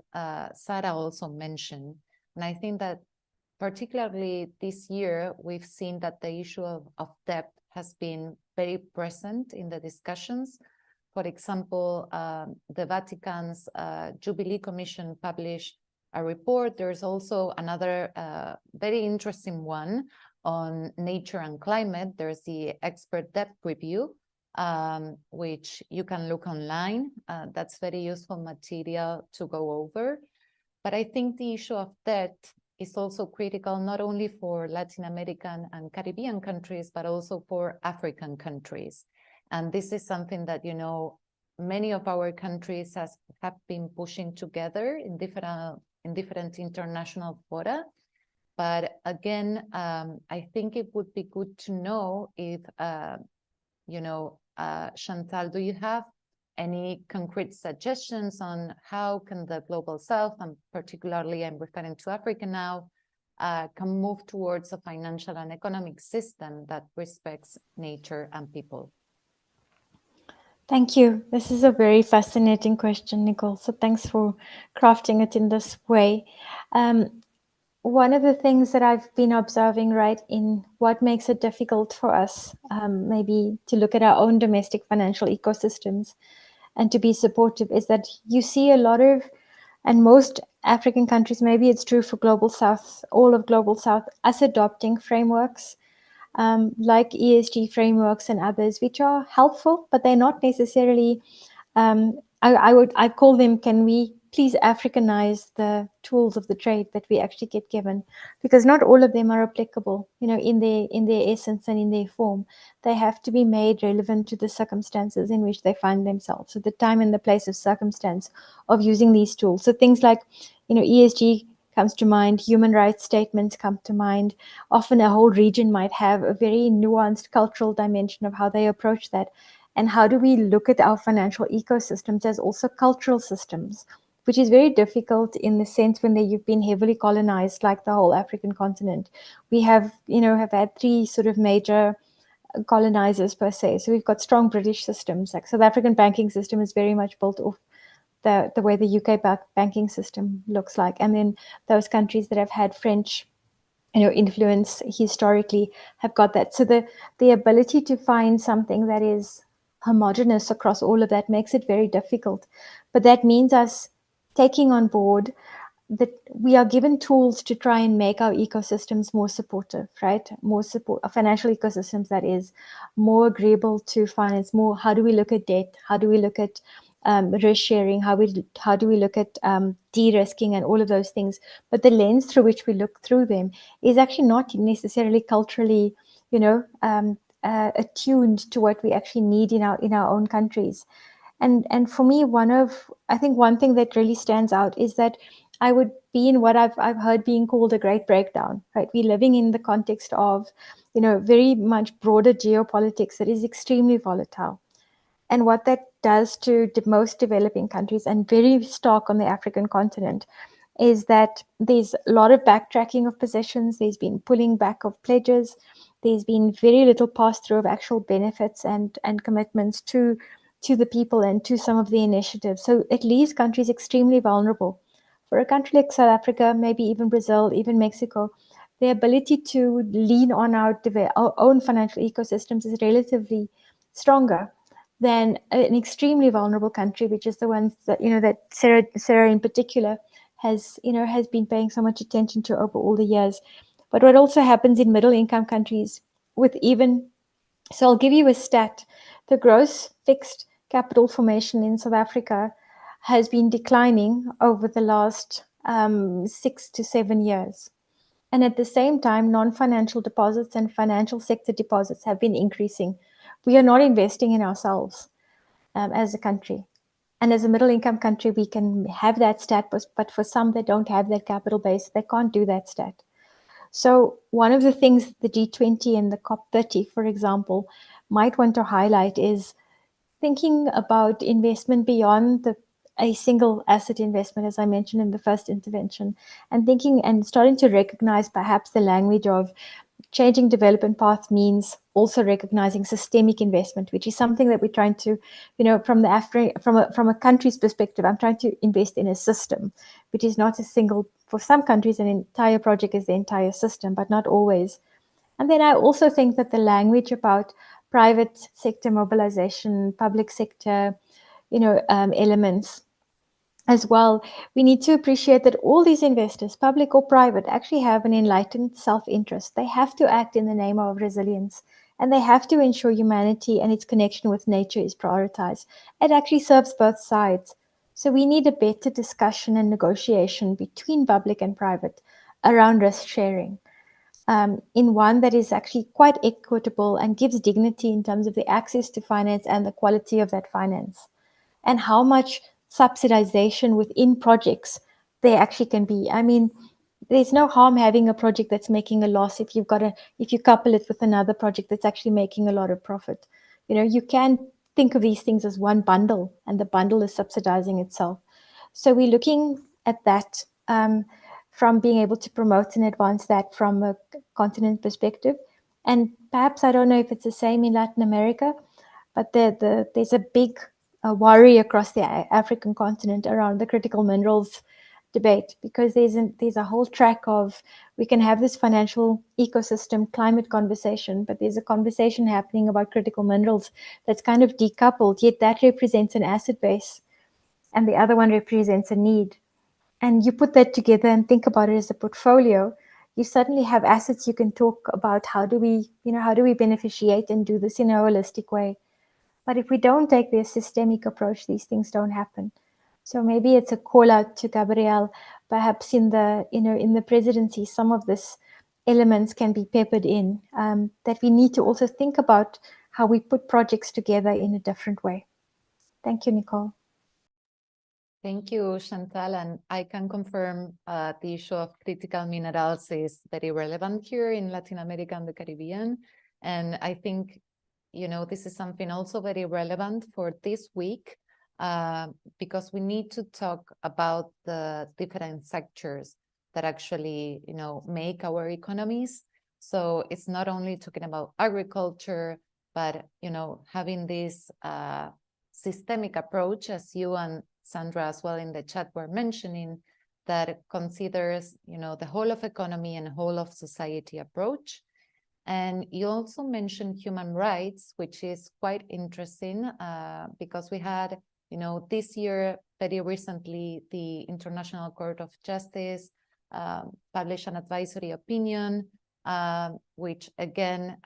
Sarah also mentioned. And I think that particularly this year, we've seen that the issue of debt has been very present in the discussions. For example, the Vatican's Jubilee Commission published a report. There's also another very interesting one on nature and climate. There's the expert debt review, which you can look online. That's very useful material to go over. But I think the issue of debt is also critical not only for Latin American and Caribbean countries, but also for African countries. And this is something that, many of our countries have been pushing together in different international fora. But again, I think it would be good to know if, Chantal, do you have any concrete suggestions on how can the global south, and particularly I'm referring to Africa now, can move towards a financial and economic system that respects nature and people? Thank you. This is a very fascinating question, Nicole. So thanks for crafting it in this way. One of the things that I've been observing, right, in what makes it difficult for us, maybe to look at our own domestic financial ecosystems and to be supportive, is that you see a lot of, and most African countries, maybe it's true for Global South, all of Global South, us adopting frameworks like ESG frameworks and others, which are helpful, but they're not necessarily, I call them, can we please Africanize the tools of the trade that we actually get given? Because not all of them are applicable, in their essence and in their form. They have to be made relevant to the circumstances in which they find themselves, so the time and the place of circumstance of using these tools. So things like, ESG comes to mind, human rights statements come to mind. Often a whole region might have a very nuanced cultural dimension of how they approach that. And how do we look at our financial ecosystems as also cultural systems, which is very difficult in the sense when you've been heavily colonized, like the whole African continent. We have had three sort of major colonizers per se. So we've got strong British systems. Like South African banking system is very much built off the way the UK banking system looks like. And then those countries that have had French influence historically have got that. So the ability to find something that is homogenous across all of that makes it very difficult. But that means us taking on board that we are given tools to try and make our ecosystems more supportive, right? More support, financial ecosystems that is more agreeable to finance. More, how do we look at debt? How do we look at risk sharing? How do we look at de-risking and all of those things? But the lens through which we look through them is actually not necessarily culturally, attuned to what we actually need in our own countries. And for me, I think one thing that really stands out is that I would be in what I've heard being called a great breakdown, right? We're living in the context of, very much broader geopolitics that is extremely volatile. And what that does to the most developing countries, and very stark on the African continent, is that there's a lot of backtracking of positions, there's been pulling back of pledges, there's been very little pass-through of actual benefits and commitments to the people and to some of the initiatives. So it leaves countries extremely vulnerable. For a country like South Africa, maybe even Brazil, even Mexico, the ability to lean on our own financial ecosystems is relatively stronger than an extremely vulnerable country, which is the ones that, that Sarah in particular has been paying so much attention to over all the years. But what also happens in middle income countries so I'll give you a stat. The gross fixed capital formation in South Africa has been declining over the last 6 to 7 years. And at the same time, non-financial deposits and financial sector deposits have been increasing. We are not investing in ourselves as a country. And as a middle income country, we can have that stat, but for some that don't have that capital base, they can't do that stat. So one of the things the G20 and the COP30, for example, might want to highlight is thinking about investment beyond a single asset investment, as I mentioned in the first intervention, and thinking and starting to recognize perhaps the language of changing development paths means also recognizing systemic investment, which is something that we're trying to, from a country's perspective, I'm trying to invest in a system, which is not a single. For some countries, an entire project is the entire system, but not always. And then I also think that the language about private sector mobilization, public sector, elements as well, we need to appreciate that all these investors, public or private, actually have an enlightened self-interest. They have to act in the name of resilience, and they have to ensure humanity and its connection with nature is prioritized. It actually serves both sides. So we need a better discussion and negotiation between public and private around risk sharing, in one that is actually quite equitable and gives dignity in terms of the access to finance and the quality of that finance, and how much subsidization within projects there actually can be. I mean, there's no harm having a project that's making a loss if you couple it with another project that's actually making a lot of profit. You can think of these things as one bundle, and the bundle is subsidizing itself. So we're looking at that from being able to promote and advance that from a continent perspective. And perhaps, I don't know if it's the same in Latin America, but there's a big worry across the African continent around the critical minerals debate, because there's a whole track of, we can have this financial ecosystem climate conversation, but there's a conversation happening about critical minerals that's kind of decoupled, yet that represents an asset base and the other one represents a need. and you put that together and think about it as a portfolio, you suddenly have assets you can talk about. How do we, how do we beneficiate and do this in a holistic way? But if we don't take this systemic approach, these things don't happen. So maybe it's a call out to Gabrielle, perhaps in the presidency, some of this elements can be peppered in, that we need to also think about how we put projects together in a different way. Thank you, Nicole. Thank you, Chantal. And I can confirm the issue of critical minerals is very relevant here in Latin America and the Caribbean. And I think, this is something also very relevant for this week, because we need to talk about the different sectors that actually, make our economies. So it's not only talking about agriculture, but, having this systemic approach, as you and Sandra as well in the chat were mentioning, that considers, the whole of economy and whole of society approach. And you also mentioned human rights, which is quite interesting, because we had, this year, very recently, the International Court of Justice published an advisory opinion, which again,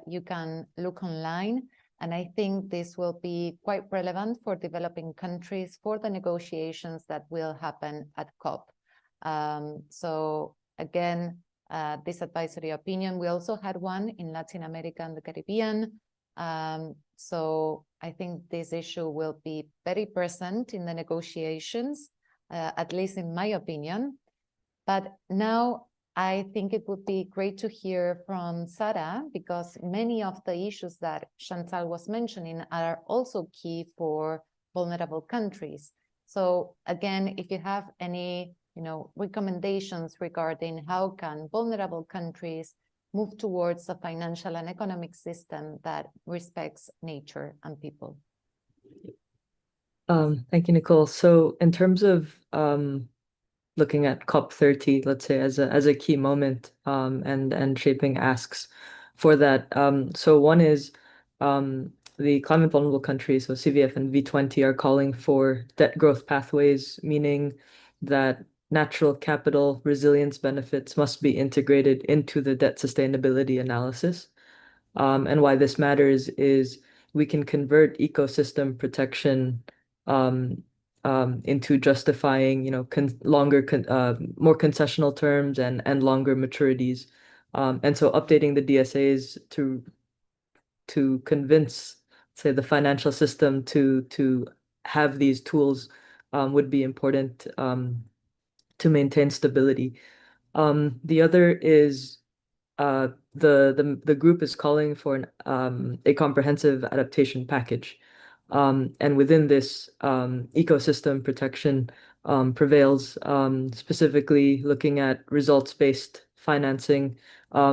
you can look online. And I think this will be quite relevant for developing countries for the negotiations that will happen at COP. So again, this advisory opinion, we also had one in Latin America and the Caribbean. So I think this issue will be very present in the negotiations, at least in my opinion. But now I think it would be great to hear from Sarah, because many of the issues that Chantal was mentioning are also key for vulnerable countries. So again, if you have any, recommendations regarding how can vulnerable countries move towards a financial and economic system that respects nature and people. Thank you, Nicole. So in terms of looking at COP30, let's say, as a key moment, and shaping asks for that. So one is the climate vulnerable countries, so CVF and V20, are calling for debt growth pathways, meaning that natural capital resilience benefits must be integrated into the debt sustainability analysis. And why this matters is we can convert ecosystem protection into justifying, more concessional terms and longer maturities. And so updating the DSAs to convince, say, the financial system to have these tools would be important to maintain stability. The other is the group is calling for a comprehensive adaptation package. And within this, ecosystem protection prevails, specifically looking at results-based financing.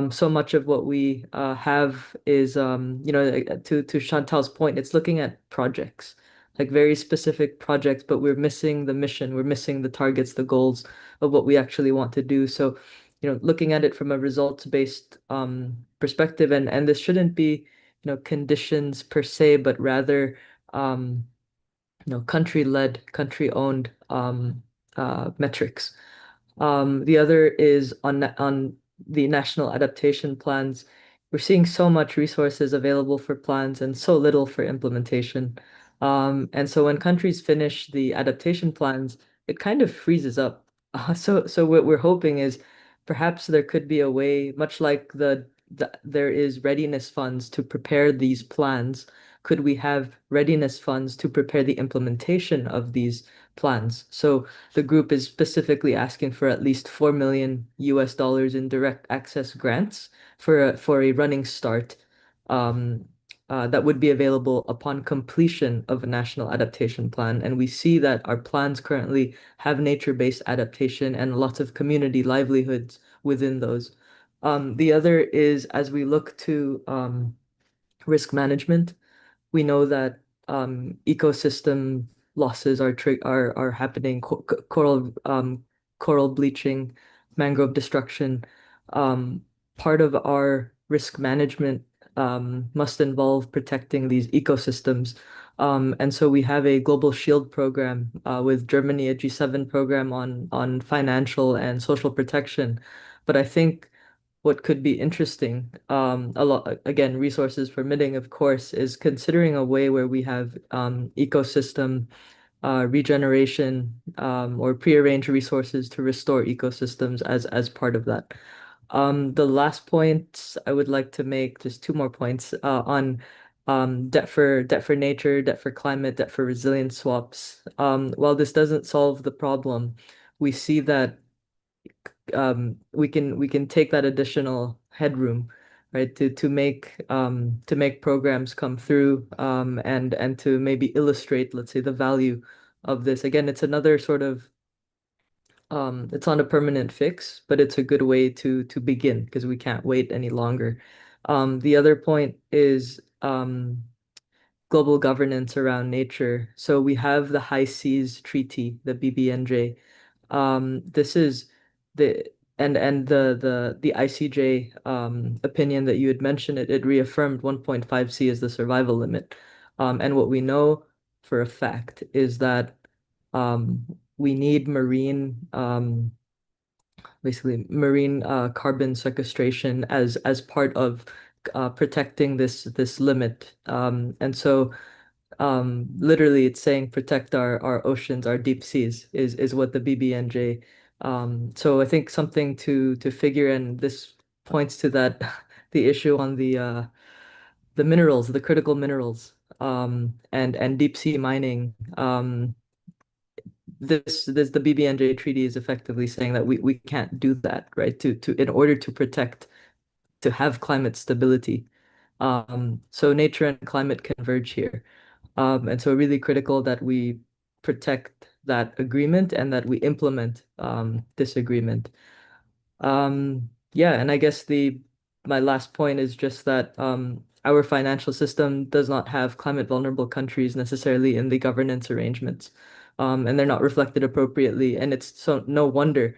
So much of what we have is, to Chantal's point, it's looking at projects, like very specific projects, but we're missing the mission, we're missing the targets, the goals of what we actually want to do. So, looking at it from a results-based perspective, and this shouldn't be, conditions per se, but rather country-led, country-owned metrics. The other is on the national adaptation plans. We're seeing so much resources available for plans and so little for implementation. And so when countries finish the adaptation plans, it kind of freezes up. So what we're hoping is perhaps there could be a way, much like there is readiness funds to prepare these plans. Could we have readiness funds to prepare the implementation of these plans? So the group is specifically asking for at least $4 million in direct access grants for a running start, that would be available upon completion of a national adaptation plan. And we see that our plans currently have nature-based adaptation and lots of community livelihoods within those. The other is, as we look to risk management, we know that ecosystem losses are happening, coral bleaching, mangrove destruction. Part of our risk management must involve protecting these ecosystems. And so we have a global shield program with Germany, a G7 program on financial and social protection. But I think what could be interesting, a lot again, resources permitting, of course, is considering a way where we have ecosystem regeneration or prearrange resources to restore ecosystems as part of that. The last point I would like to make, just two more points on debt for nature, debt for climate, debt for resilience swaps. While this doesn't solve the problem, we see that we can take that additional headroom, right, to make programs come through and to maybe illustrate, let's say, the value of this. Again, it's another sort of it's not a permanent fix, but it's a good way to begin because we can't wait any longer. The other point is global governance around nature. So we have the High Seas Treaty, the BBNJ. This is the and the ICJ opinion that you had mentioned, it reaffirmed 1.5 C as the survival limit. And what we know for a fact is that we need basically marine carbon sequestration as part of protecting this limit. And so literally it's saying protect our oceans, our deep seas is what the BBNJ. So I think something to figure, and this points to that the issue on the minerals, the critical minerals, and deep sea mining. This the BBNJ treaty is effectively saying that we can't do that, right? To in order to protect, to have climate stability. So nature and climate converge here. And so really critical that we protect that agreement and that we implement this agreement. Yeah, and I guess the my last point is just that our financial system does not have climate vulnerable countries necessarily in the governance arrangements. And they're not reflected appropriately. And it's so no wonder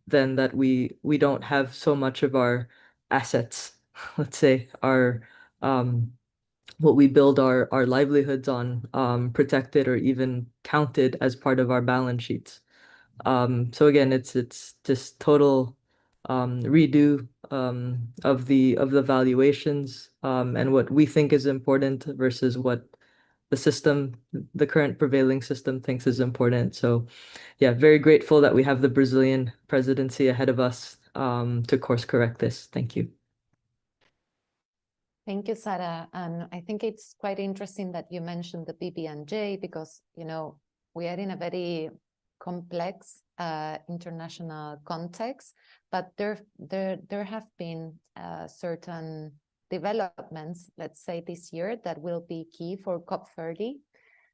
then that we don't have so much of our assets, let's say, our what we build our livelihoods on protected or even counted as part of our balance sheets. So again, it's just total redo of the valuations and what we think is important versus what the system, the current prevailing system thinks is important. So yeah, very grateful that we have the Brazilian presidency ahead of us to course correct this. Thank you. Thank you, Sarah. And I think it's quite interesting that you mentioned the BBNJ because, you know, we are in a very complex international context, but there have been certain developments, let's say this year, that will be key for COP30.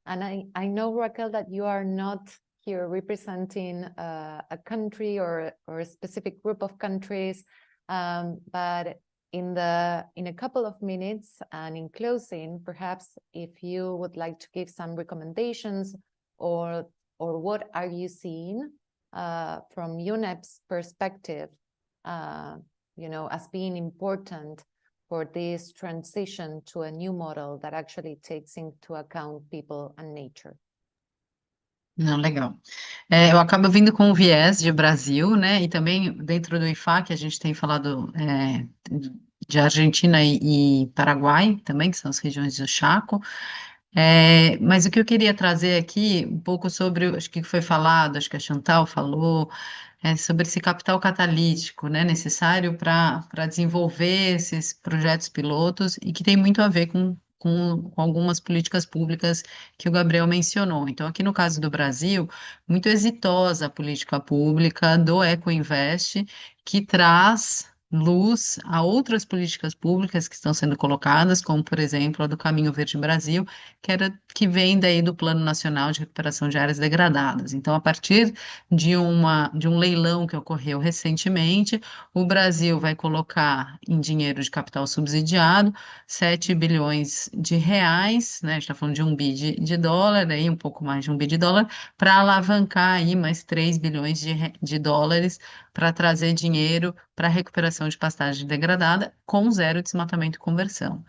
And I know, Raquel, that you are not here representing a country or a specific group of countries, but in a couple of minutes and in closing, perhaps if you would like to give some recommendations or what are you seeing from UNEP's perspective, you know, as being important for this transition to a new model that actually takes into account people and nature. Não, legal. Eu acabo vindo com o viés de Brasil, né? E também dentro do IFA, que a gente tem falado de Argentina e Paraguai também, que são as regiões do Chaco. Mas o que eu queria trazer aqui, um pouco sobre, acho que foi falado, acho que a Chantal falou, sobre esse capital catalítico, né, necessário para desenvolver esses projetos pilotos e que tem muito a ver com algumas políticas públicas que o Gabriel mencionou. Então, aqui no caso do Brasil, muito exitosa a política pública do Ecoinvest, que traz luz a outras políticas públicas que estão sendo colocadas, como, por exemplo, a do Caminho Verde Brasil, que vem daí do Plano Nacional de Recuperação de Áreas Degradadas. Então, a partir de um leilão que ocorreu recentemente, o Brasil vai colocar em dinheiro de capital subsidiado 7 bilhões de reais, né? A gente está falando de 1 bi de dólar, aí um pouco mais de 1 bi de dólar, para alavancar aí mais 3 bilhões de dólares para trazer dinheiro para recuperação de pastagem degradada com zero desmatamento e conversão.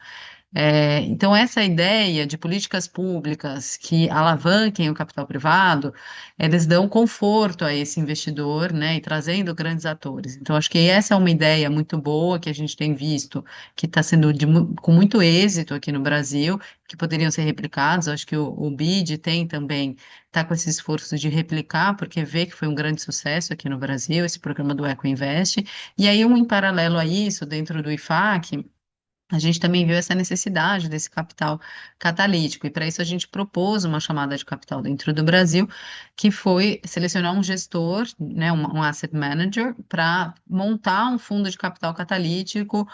Então, essa ideia de políticas públicas que alavanquem o capital privado, eles dão conforto a esse investidor, né, e trazendo grandes atores. Então, acho que essa é uma ideia muito boa que a gente tem visto, que está sendo com muito êxito aqui no Brasil, que poderiam ser replicados. Acho que o BID tem também, está com esse esforço de replicar, porque vê que foi um grande sucesso aqui no Brasil, esse programa do EcoInvest. E aí, em paralelo a isso, dentro do IFAC, a gente também viu essa necessidade desse capital catalítico, e para isso a gente propôs uma chamada de capital dentro do Brasil, que foi selecionar um gestor, né, um asset manager, para montar um fundo de capital catalítico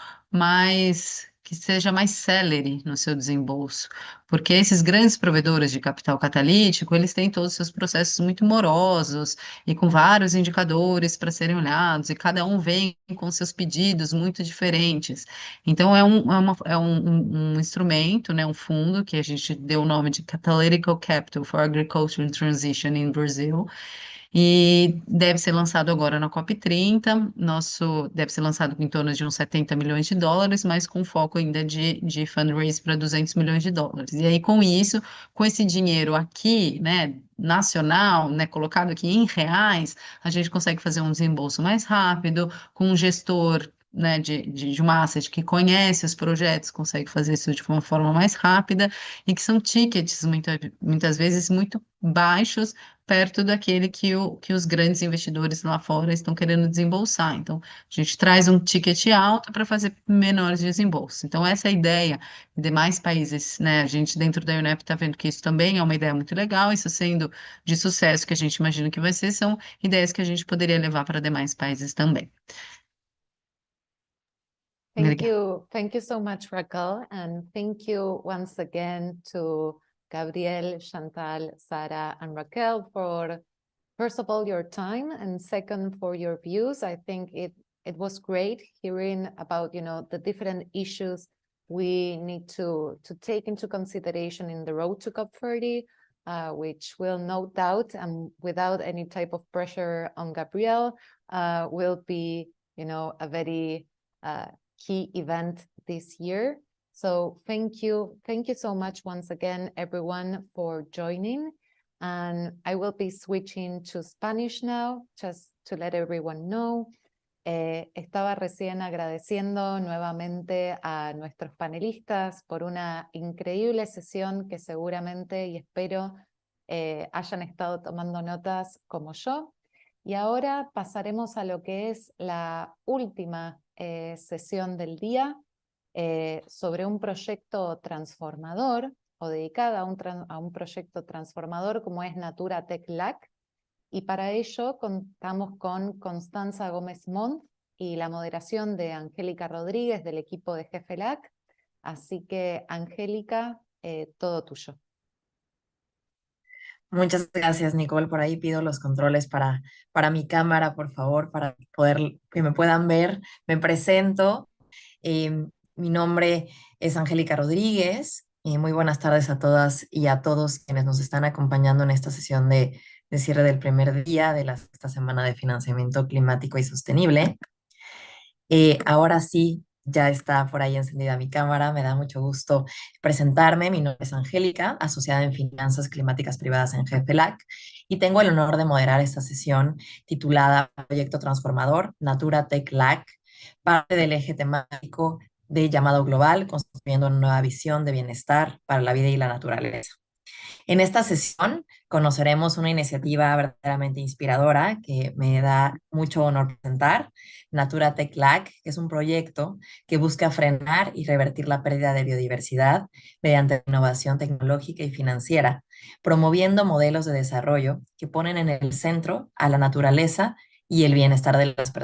que seja mais célere no seu desembolso, porque esses grandes provedores de capital catalítico, eles têm todos os seus processos muito morosos e com vários indicadores para serem olhados, e cada um vem com seus pedidos muito diferentes. Então, é um instrumento, né, um fundo que a gente deu o nome de Catalytic Capital for Agriculture Transition in Brazil, e deve ser lançado agora na COP30. Deve ser lançado em torno de uns 70 milhões de dólares, mas com foco ainda de fundraise para 200 milhões de dólares. E aí, com isso, com esse dinheiro aqui, né, nacional, né, colocado aqui em reais, a gente consegue fazer um desembolso mais rápido, com um gestor, né, de uma asset que conhece os projetos, consegue fazer isso de uma forma mais rápida, e que são tickets, muitas vezes, muito baixos, perto daquele que os grandes investidores lá fora estão querendo desembolsar. Então, a gente traz um ticket alto para fazer menores desembolsos. Então, essa é a ideia. Demais países, né? A gente dentro da UNEP está vendo que isso também é uma ideia muito legal. Isso sendo de sucesso, que a gente imagina que vai ser, são ideias que a gente poderia levar para demais países também. Obrigada. Thank you so much, Raquel, and thank you once again to Gabriel, Chantal, Sara, and Raquel for, first of all, your time, and second, for your views. I think it was great hearing about, the different issues we need to take into consideration in the road to COP30, which will no doubt, and without any type of pressure on Gabriel, will be, a very key event this year. So thank you so much once again, everyone, for joining. And I will be switching to Spanish now, just to let everyone know. Estaba recién agradeciendo nuevamente a nuestros panelistas por una increíble sesión que seguramente y espero hayan estado tomando notas como yo. Y ahora pasaremos a lo que es la última sesión del día sobre un proyecto transformador, o dedicada a un proyecto transformador como es Natura Tech Lab. Y para ello contamos con Constanza Gómez Montt y la moderación de Angélica Rodríguez del equipo de Jefe LAC. Así que, Angélica, todo tuyo. Muchas gracias, Nicole. Por ahí pido los controles para mi cámara, por favor, para poder que me puedan ver. Me presento. Mi nombre es Angélica Rodríguez. Muy buenas tardes a todas y a todos quienes nos están acompañando en esta sesión de cierre del primer día de esta semana de financiamiento climático y sostenible. Ahora sí, ya está por ahí encendida mi cámara. Me da mucho gusto presentarme. Mi nombre es Angélica, asociada en Finanzas Climáticas Privadas en GFLAC, y tengo el honor de moderar esta sesión titulada Proyecto Transformador Natura Tech LAC, parte del eje temático de llamado global, construyendo una nueva visión de bienestar para la vida y la naturaleza. En esta sesión conoceremos una iniciativa verdaderamente inspiradora que me da mucho honor presentar, Natura Tech Lab, que es un proyecto que busca frenar y revertir la pérdida de biodiversidad mediante innovación tecnológica y financiera, promoviendo modelos de desarrollo que ponen en el centro a la naturaleza y el bienestar de las personas.